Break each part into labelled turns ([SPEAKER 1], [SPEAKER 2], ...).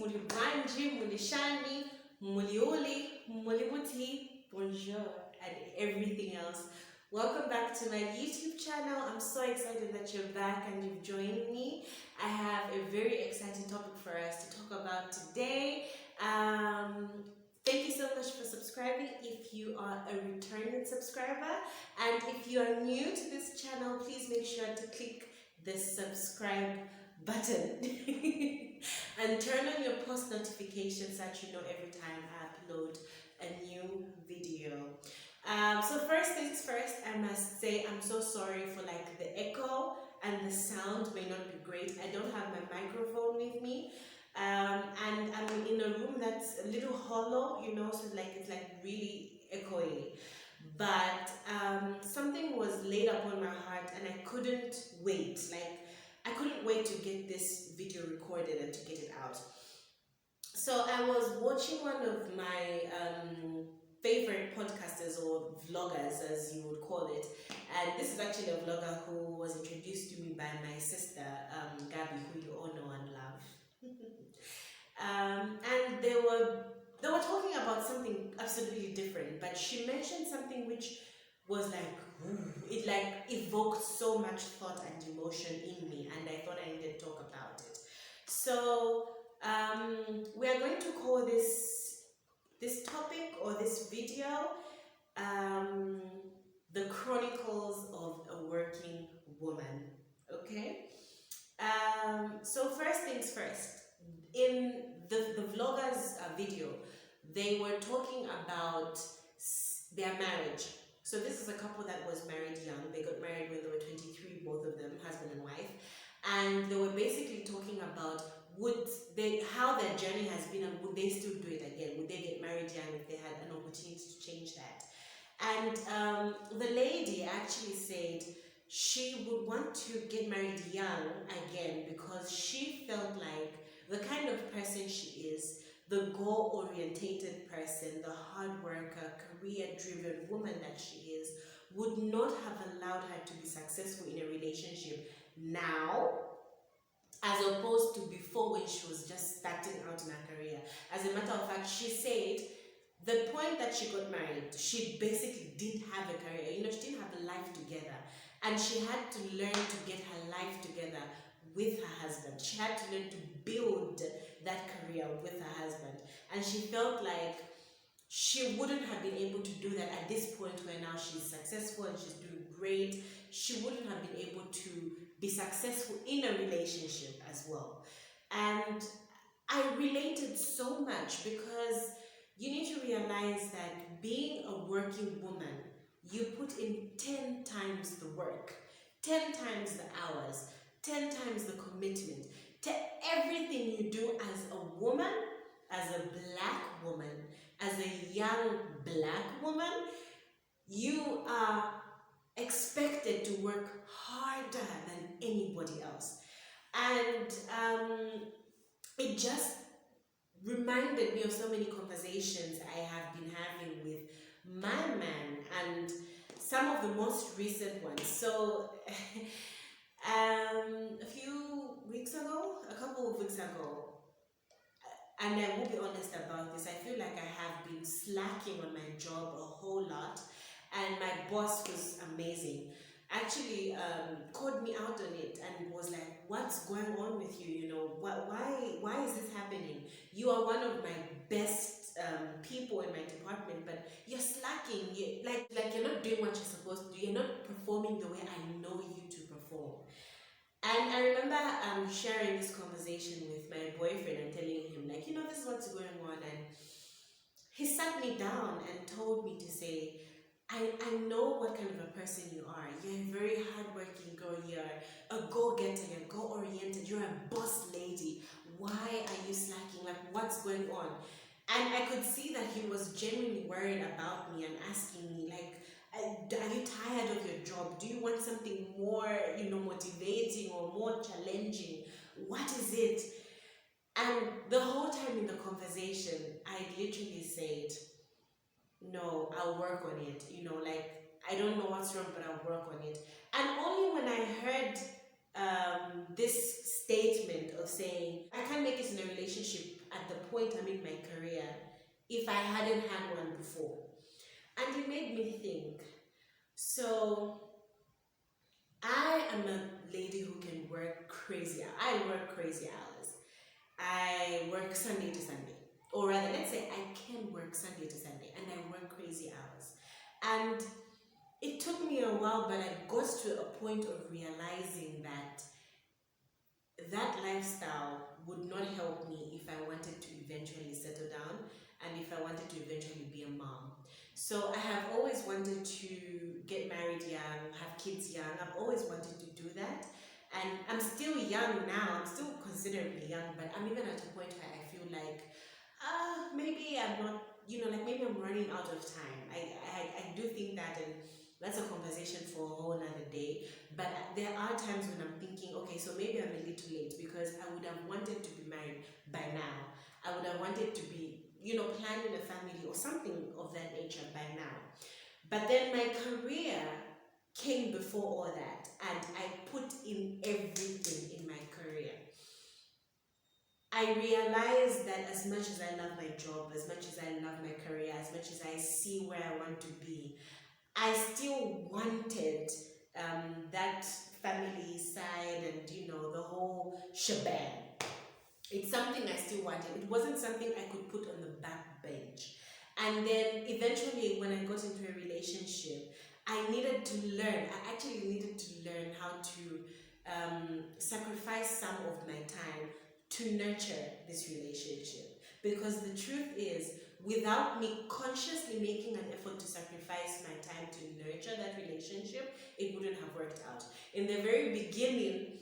[SPEAKER 1] Mulibwanji, Mulishani, Muliuli, Mulibuti, bonjour, and everything else. Welcome back to my YouTube channel. I'm so excited that you're back and you've joined me. I have a very exciting topic for us to talk about today. Thank you so much for subscribing if you are a returning subscriber. And if you are new to this channel, please make sure to click the subscribe button and turn on your post notifications so that you know every time I upload a new video. So first things first, I must say I'm so sorry for like the echo and the sound may not be great. I don't have my microphone with me. And I'm in a room that's a little hollow, you know, so like it's like really echoey. But something was laid upon my heart and I couldn't wait. I couldn't wait to get this video recorded and to get it out. So I was watching one of my favorite podcasters or vloggers, as you would call it, and this is actually a vlogger who was introduced to me by my sister Gabby, who you all know and love. And they were talking about something absolutely different, but she mentioned something which was like, it like evoked so much thought and emotion in me, and I thought I needed to talk about it. So we are going to call this topic or this video the Chronicles of a Working Woman. Okay. So first things first. In the vlogger's video, they were talking about their marriage. So this is a couple that was married young. They got married when they were 23, both of them, husband and wife. And they were basically talking about how their journey has been and would they still do it again? Would they get married young if they had an opportunity to change that? And the lady actually said she would want to get married young again because she felt like the kind of person she is, the goal-orientated person, the hard worker, career-driven woman that she is, would not have allowed her to be successful in a relationship now, as opposed to before when she was just starting out in her career. As a matter of fact, she said the point that she got married, she basically didn't have a career. You know, she didn't have a life together. And she had to learn to get her life together with her husband. She had to learn to build that career with her husband. And she felt like she wouldn't have been able to do that at this point where now she's successful and she's doing great. She wouldn't have been able to be successful in a relationship as well. And I related so much because you need to realize that being a working woman, you put in 10 times the work, 10 times the hours, 10 times the commitment to everything you do as a woman, as a black woman, as a young black woman. You are expected to work harder than anybody else. And it just reminded me of so many conversations I have been having with my man and some of the most recent ones. So a couple of weeks ago, and I will be honest about this, I feel like I have been slacking on my job a whole lot, and my boss was amazing. Actually called me out on it and was like, what's going on with you? You know, why is this happening? You are one of my best people in my department, but you're slacking. Like you're not doing what you're supposed to do. You're not performing the way I know you to perform. And I remember sharing this conversation with my boyfriend and telling him, like, you know, this is what's going on. And he sat me down and told me to say, I know what kind of a person you are. You're a very hardworking girl. You're a go-getter. You're goal-oriented. You're a boss lady. Why are you slacking? Like, what's going on? And I could see that he was genuinely worried about me and asking me, like, are you tired of your job? Do you want something more, you know, motivating or more challenging? What is it? And the whole time in the conversation, I literally said, no, I'll work on it. You know, like, I don't know what's wrong, but I'll work on it. And only when I heard this statement of saying, I can't make it in a relationship at the point I'm in my career if I hadn't had one before. And it made me think. So I am a lady who can work crazy. I work crazy hours. I work Sunday to Sunday. Or rather, let's say I can work Sunday to Sunday and I work crazy hours. And it took me a while, but I got to a point of realizing that that lifestyle would not help me if I wanted to eventually settle down and if I wanted to eventually be a mom. So I have always wanted to get married young, have kids young. I've always wanted to do that. And I'm still young now. I'm still considerably young, but I'm even at a point where I feel like, maybe I'm not, like maybe I'm running out of time. I do think that, and that's a conversation for a whole another day. But there are times when I'm thinking, okay, so maybe I'm a little late because I would have wanted to be married by now. I would have wanted to be, planning a family or something of that nature by now. But then my career came before all that, and I put in everything in my career. I realized that as much as I love my job, as much as I love my career, as much as I see where I want to be, I still wanted that family side and, the whole shebang. It's something I still wanted. It wasn't something I could put on the back bench. And then eventually when I got into a relationship, I needed to learn. I actually needed to learn how to sacrifice some of my time to nurture this relationship. Because the truth is, without me consciously making an effort to sacrifice my time to nurture that relationship, it wouldn't have worked out. In the very beginning,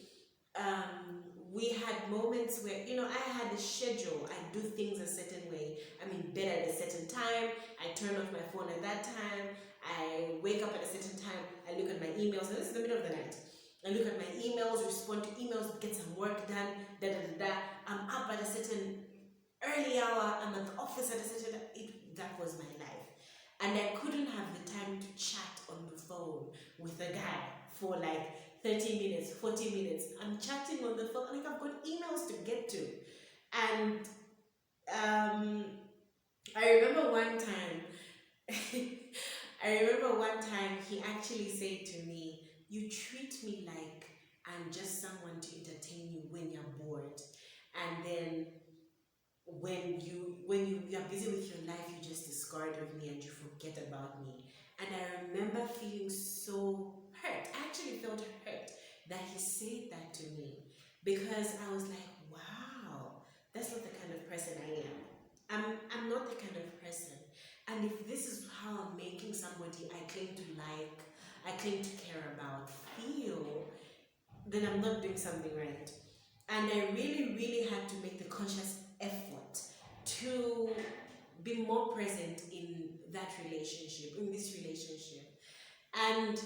[SPEAKER 1] we had moments where, I had a schedule. I do things a certain way. I'm in bed at a certain time. I turn off my phone at that time. I wake up at a certain time. I look at my emails. And this is the middle of the night. I look at my emails, respond to emails, get some work done, I'm up at a certain early hour. I'm at the office at a certain that was my life. And I couldn't have the time to chat on the phone with a guy for like 30 minutes, 40 minutes. I'm chatting on the phone, like I've got emails to get to. And I remember one time he actually said to me, "You treat me like I'm just someone to entertain you when you're bored. And then when you're busy with your life, you just discard of me and you forget about me." And I remember feeling so hurt. I actually felt hurt that he said that to me, because I was like, wow, that's not the kind of person I am. I'm not the kind of person. And if this is how I'm making somebody I claim to like, I claim to care about, feel, then I'm not doing something right. And I really, really had to make the conscious effort to be more present in that relationship, in this relationship. And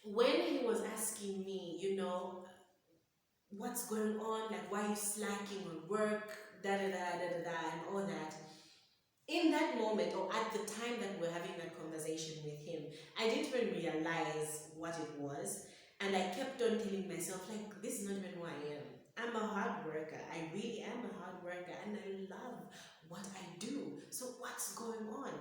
[SPEAKER 1] when he was asking me, what's going on, like why are you slacking on work, and all that, in that moment, or at the time that we're having that conversation with him, I didn't even realize what it was. And I kept on telling myself, like, this is not even who I am. I'm a hard worker. I really am a hard worker, and I love what I do. So what's going on?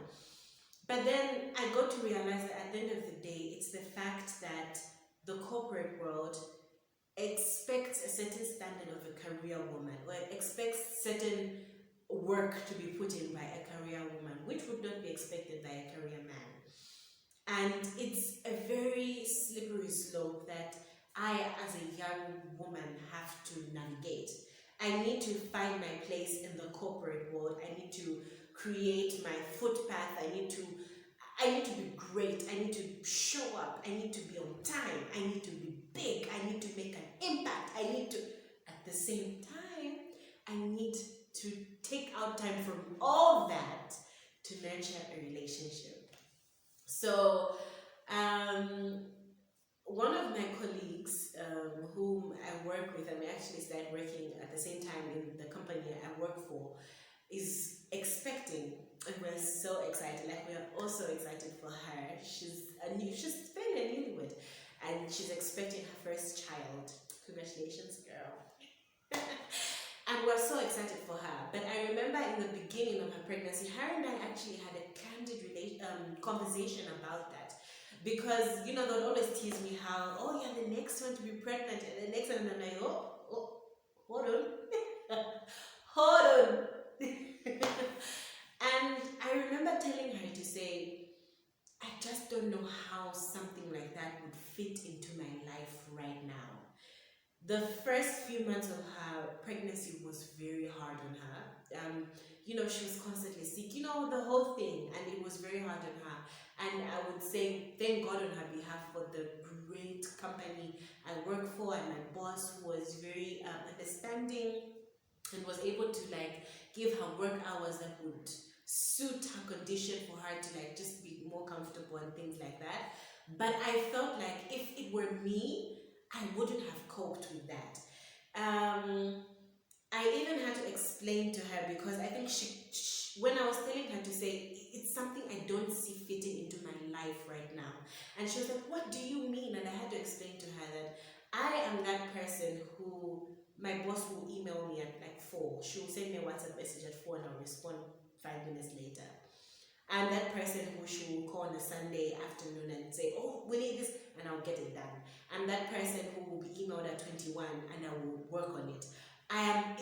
[SPEAKER 1] But then I got to realize that at the end of the day, it's the fact that the corporate world expects a certain standard of a career woman, or expects certain work to be put in by a career woman, which would not be expected by a career man. And it's a very slippery slope that I, as a young woman, have to navigate. I need to find my place in the corporate world. I need to create my footpath. I need to be great. I need to show up. I need to be on time. I need to be big. I need to make an impact. At the same time, I need to take out time from all that to nurture a relationship. So, one of my colleagues whom I work with, and we actually started working at the same time in the company I work for, is expecting, and we're so excited. Like, we're also excited for her. She's fairly a newlywed, and she's expecting her first child. Congratulations, girl. And we're so excited for her. But I remember in the beginning of her pregnancy, her and I actually had a candid conversation about that. Because, you know, they'd always tease me how, oh, you're the next one to be pregnant, and the next one, and I'm like, oh, hold on. Hold on. And I remember telling her to say, I just don't know how something like that would fit into my life right now. The first few months of her pregnancy was very hard on her. You know, she was constantly sick, you know, the whole thing, and it was very hard on her. And I would say, thank God on her behalf for the great company I work for, and my boss who was very understanding and was able to like give her work hours that would suit her condition for her to like just be more comfortable and things like that. But I felt like if it were me, I wouldn't have coped with that. I even had to explain to her, because I think she, when I was telling her to say, it's something I don't see fitting into my life right now. And she was like, what do you mean? And I had to explain to her that I am that person who, my boss will email me at like 4. She will send me a WhatsApp message at 4 and I'll respond 5 minutes later. I'm that person who she will call on a Sunday afternoon and say, oh, we need this, and I'll get it done. I'm that person who will be emailed at 21 and I will work on it.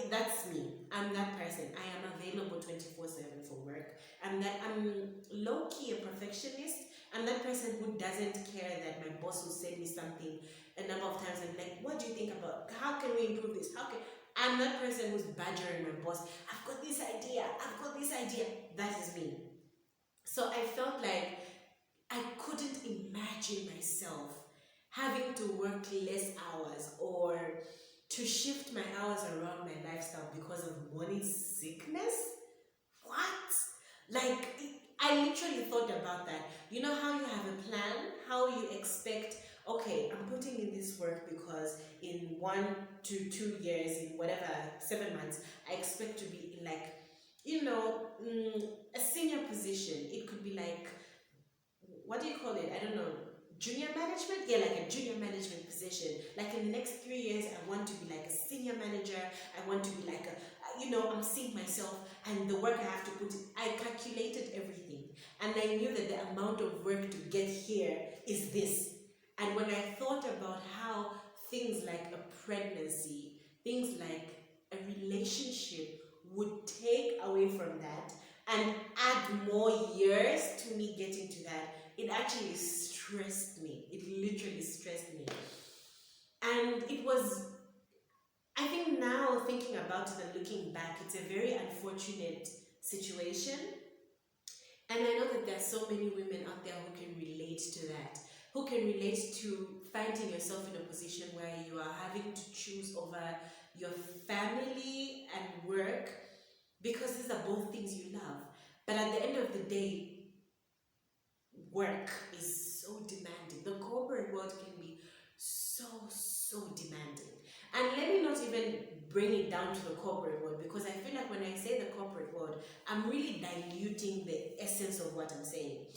[SPEAKER 1] That's me. I'm that person. I am available 24/7 for work. I'm low-key a perfectionist. I'm that person who doesn't care that my boss will send me something a number of times and like, what do you think about, how can we improve this? I'm that person who's badgering my boss. I've got this idea. That is me. So I felt like I couldn't imagine myself having to work less hours or to shift my hours around my lifestyle because of morning sickness. What? Like, I literally thought about that. You know how you have a plan, how you expect, okay, I'm putting in this work because in 1 to 2 years, in whatever, 7 months, I expect to be in like, you know, a senior position. It could be like, what do you call it? I don't know. Junior management? Yeah, like a junior management position. Like in the next 3 years, I want to be like a senior manager. I want to be like I'm seeing myself and the work I have to put in. I calculated everything. And I knew that the amount of work to get here is this. And when I thought about how things like a pregnancy, things like a relationship would take away from that and add more years to me getting to that, it actually stressed me. It literally stressed me. And it was, I think now thinking about it and looking back, it's a very unfortunate situation. And I know that there are so many women out there who can relate to that, who can relate to finding yourself in a position where you are having to choose over your family and work, because these are both things you love. But at the end of the day, work is so demanding. The corporate world can be so demanding. And let me not even bring it down to the corporate world, because I feel like when I say the corporate world, I'm really diluting the essence of what I'm saying.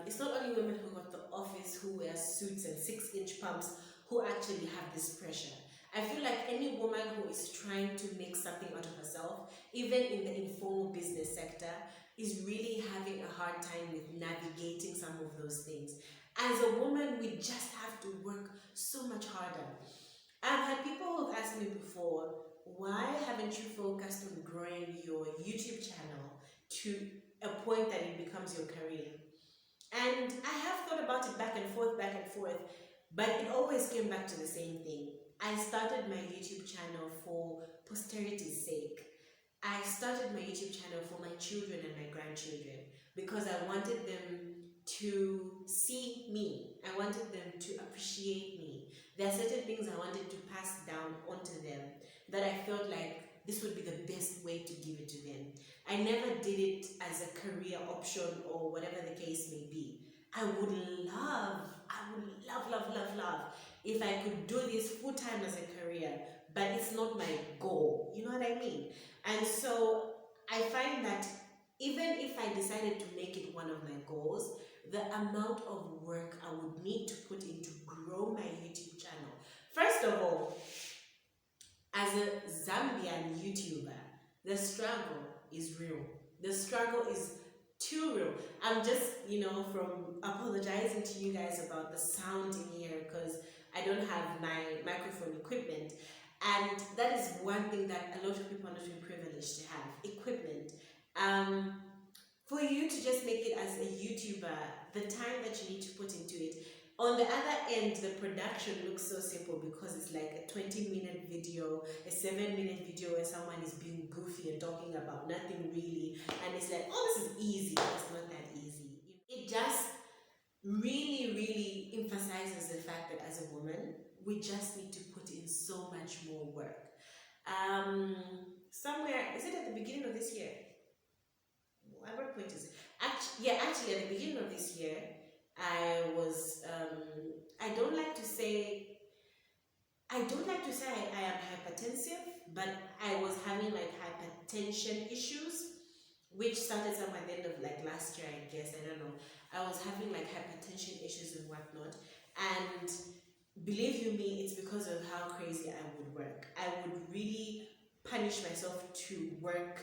[SPEAKER 1] It's not only women who go to the office who wear suits and 6-inch pumps who actually have this pressure. I feel like any woman who is trying to make something out of herself, even in the informal business sector, is really having a hard time with navigating some of those things. As a woman, we just have to work so much harder. I've had people who've asked me before, why haven't you focused on growing your YouTube channel to a point that it becomes your career? And I have thought about it back and forth, but it always came back to the same thing. I started my YouTube channel for posterity's sake. I started my YouTube channel for my children and my grandchildren because I wanted them to see me. I wanted them to appreciate me. There are certain things I wanted to pass down onto them that I felt like this would be the best way to give it to them. I never did it as a career option or whatever the case may be. I would love if I could do this full-time as a career, but it's not my goal. You know what I mean? And so I find that even if I decided to make it one of my goals, the amount of work I would need to put in to grow my YouTube channel. First of all, as a YouTuber, the struggle is real. The struggle is too real. I'm just, from apologizing to you guys about the sound in here because I don't have my microphone equipment. And that is one thing that a lot of people are not really privileged to have, equipment. For you to just make it as a YouTuber, the time that you need to put into it, on the other end, the production looks so simple because it's like a 20-minute video, a 7-minute video where someone is being goofy and talking about nothing really, and it's like, oh, this is easy. It's not that easy. It just really, really emphasizes the fact that as a woman, we just need to put in so much more work. Somewhere, is it at the beginning of this year? At what point is it? Actually, at the beginning of this year, I was, I don't like to say I am hypertensive, but I was having like hypertension issues, which started somewhere at the end of like last year, I guess, I don't know. I was having like hypertension issues and whatnot, and believe you me, it's because of how crazy I would work. I would really punish myself to work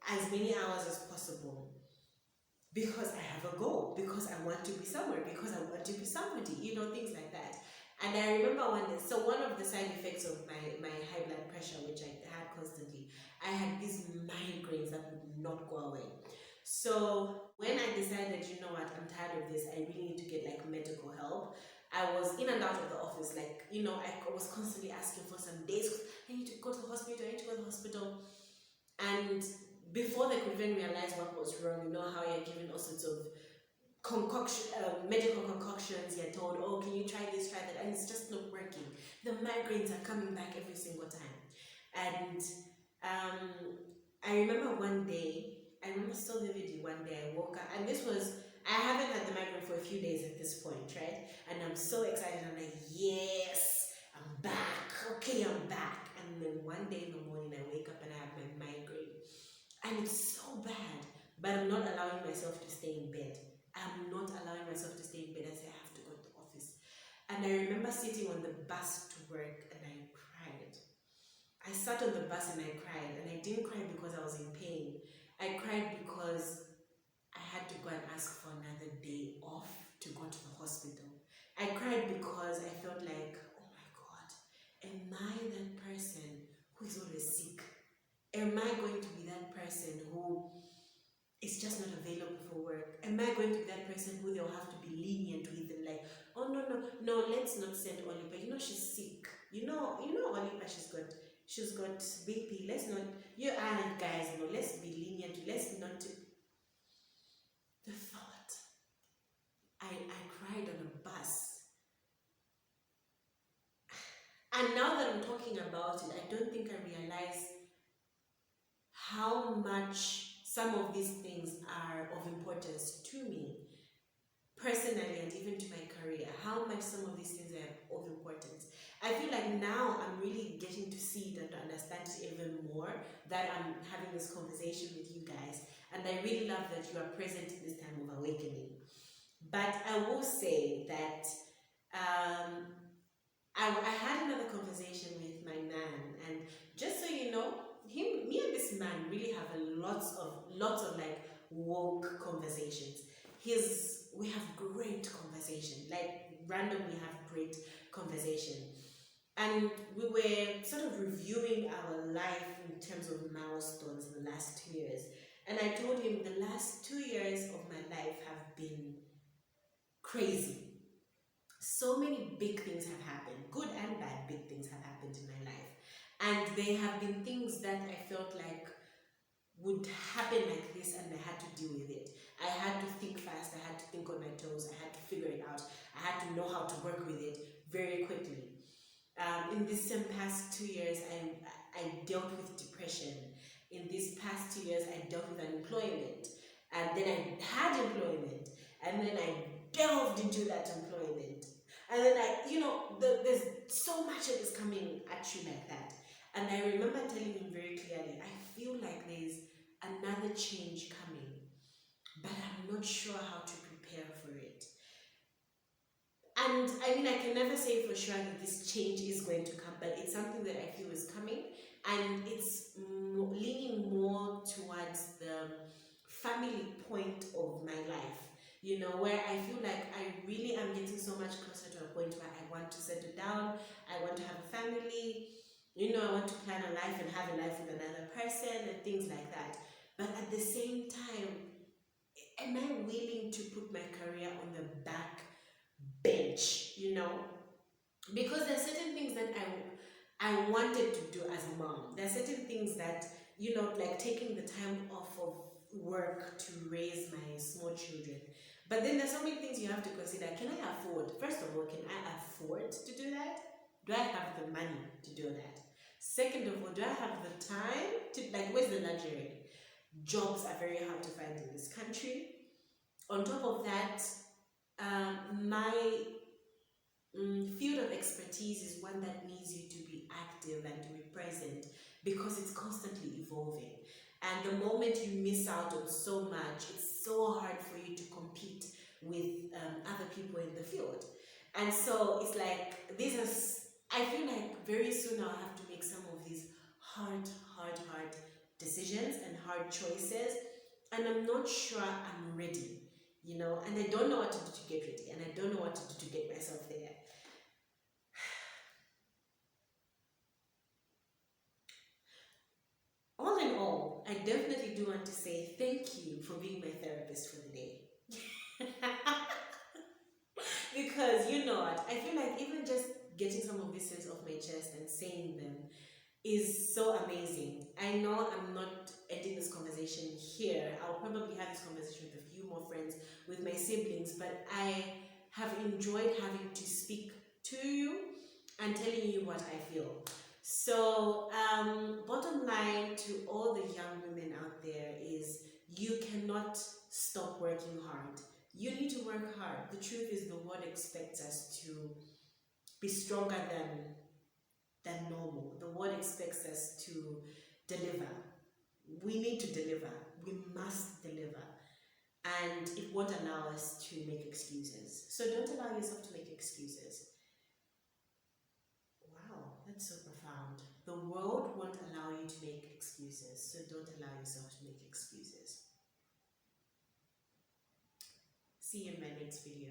[SPEAKER 1] as many hours as possible because I have a goal, because I want to be somewhere, because I want to be somebody, things like that. And I remember one of the side effects of my high blood pressure, which I had constantly, I had these migraines that would not go away. So when I decided, you know what, I'm tired of this, I really need to get like medical help, I was in and out of the office, like, I was constantly asking for some days, I need to go to the hospital, and before they could even realize what was wrong, how you're given all sorts of medical concoctions, you're told, oh, can you try this, try that, and it's just not working. The migraines are coming back every single time. And I remember so vividly one day I woke up, and I haven't had the migraine for a few days at this point, right? And I'm so excited, I'm like, yes, I'm back, okay, I'm back. And then one day in the morning I wake up and I have my migraine. And it's so bad, but I'm not allowing myself to stay in bed. I'm not allowing myself to stay in bed. I say I have to go to the office. And I remember sitting on the bus to work and I cried. I sat on the bus and I cried. And I didn't cry because I was in pain. I cried because I had to go and ask for another day off to go to the hospital. I cried because I felt like, oh my God, am I that person who is always sick? Am I going to be that person who is just not available for work? Am I going to be that person who they'll have to be lenient with and like, oh no, let's not send Olipa. She's sick. Olipa, she's got BP. Let's not, guys, let's be lenient. Let's not. The thought. I cried on a bus. And now that I'm talking about it, I don't think I realize how much some of these things are of importance to me personally and even to my career, how much some of these things are of importance. I feel like now I'm really getting to see it and to understand it even more, that I'm having this conversation with you guys, and I really love that you are present in this time of awakening. But I will say that I had another conversation with my man, and just so you know, me and this man really have lots of like woke conversations. We have great conversation, like randomly have great conversation. And we were sort of reviewing our life in terms of milestones in the last 2 years. And I told him the last 2 years of my life have been crazy. So many big things have happened, good and bad big things have happened in my life. And they have been things that I felt like would happen like this, and I had to deal with it. I had to think fast, I had to think on my toes, I had to figure it out, I had to know how to work with it very quickly. In these past 2 years, I dealt with depression. In these past 2 years, I dealt with unemployment. And then I had employment. And then I delved into that employment. And then there's so much that is coming at you like that. And I remember telling him very clearly, I feel like there's another change coming, but I'm not sure how to prepare for it. And I mean, I can never say for sure that this change is going to come, but it's something that I feel is coming, and it's leaning more towards the family point of my life, you know, where I feel like I really am getting so much closer to a point where I want to settle down, I want to have a family, you know, I want to plan a life and have a life with another person and things like that. But at the same time, am I willing to put my career on the back bench, you know? Because there are certain things that I wanted to do as a mom. There are certain things that, you know, like taking the time off of work to raise my small children. But then there's so many things you have to consider. Can I afford? First of all, can I afford to do that? Do I have the money to do that? Second of all, do I have the time to, like, where's the luxury? Jobs are very hard to find in this country. On top of that, my field of expertise is one that needs you to be active and to be present because it's constantly evolving. And the moment you miss out on so much, it's so hard for you to compete with other people in the field. And so it's like, I feel like very soon I'll have to make some of these hard decisions and hard choices. And I'm not sure I'm ready, you know, and I don't know what to do to get ready, and I don't know what to do to get myself there. All in all, I definitely do want to say thank you for being my therapist for the day. Because you know what, I feel like even just getting some of these things off my chest and saying them is so amazing. I know I'm not ending this conversation here. I'll probably have this conversation with a few more friends, with my siblings, but I have enjoyed having to speak to you and telling you what I feel. So, bottom line to all the young women out there is you cannot stop working hard. You need to work hard. The truth is the world expects us to be stronger than normal. The world expects us to deliver. We need to deliver. We must deliver. And it won't allow us to make excuses. So don't allow yourself to make excuses. Wow, that's so profound. The world won't allow you to make excuses, so don't allow yourself to make excuses. See you in my next video.